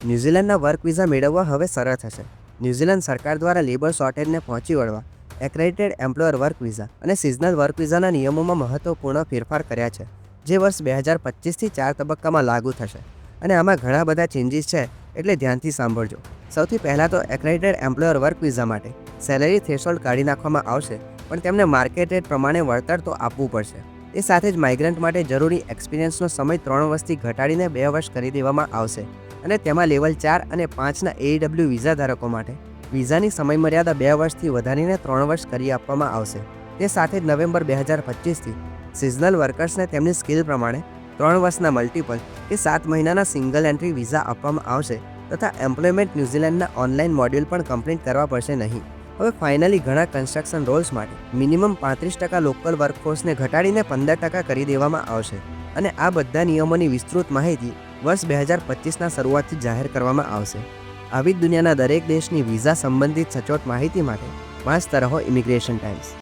ન્યૂઝીલેન્ડના work visa મેળવવા હવે સરળ થશે. ન્યૂઝીલેન્ડ સરકાર દ્વારા લેબર શોર્ટેજને પહોંચી વળવા એક્રેડિટેડ એમ્પ્લોયર વર્ક વિઝા અને સિઝનલ વર્ક વિઝાના નિયમોમાં મહત્વપૂર્ણ ફેરફાર કર્યા છે, જે વર્ષ 2025થી 4 તબક્કામાં લાગુ થશે. અને આમાં ઘણા બધા ચેન્જીસ છે, એટલે ધ્યાનથી સાંભળજો. સૌથી પહેલાં તો એક્રેડિટેડ એમ્પ્લોયર વર્ક વિઝા માટે સેલેરી થ્રેશોલ્ડ કાઢી નાખવામાં આવશે, પણ તેમને માર્કેટ રેટ પ્રમાણે વળતર તો આપવું પડશે. તે સાથે જ માઇગ્રન્ટ માટે જરૂરી એક્સપિરિયન્સનો સમય 3 વર્ષથી ઘટાડીને 2 વર્ષ કરી દેવામાં આવશે. અને તેમાં લેવલ 4 અને 5ના AEW વિઝા ધારકો માટે વિઝાની સમયમર્યાદા 2 વર્ષથી વધારીને 3 વર્ષ કરી આપવામાં આવશે. તે સાથે જ નવેમ્બર 2025થી સિઝનલ વર્કર્સને તેમની સ્કિલ પ્રમાણે 3 વર્ષના મલ્ટિપલ કે 7 મહિનાના સિંગલ એન્ટ્રી વિઝા આપવામાં આવશે તથા એમ્પ્લોયમેન્ટ ન્યૂઝીલેન્ડના ઓનલાઈન મોડ્યુલ પણ કમ્પ્લીટ કરવા પડશે નહીં. હવે ફાઇનલી ઘણા કન્સ્ટ્રક્શન રોલ્સ માટે મિનિમમ 35% લોકલ વર્કફોર્સને ઘટાડીને 15% કરી દેવામાં આવશે. અને આ બધા નિયમોની વિસ્તૃત માહિતી વર્ષ 2025ના શરૂઆતથી જાહેર કરવામાં આવશે. આવી જ દુનિયાના દરેક દેશની વિઝા સંબંધિત સચોટ માહિતી માટે વાંચતા રહો ઇમિગ્રેશન ટાઈમ્સ.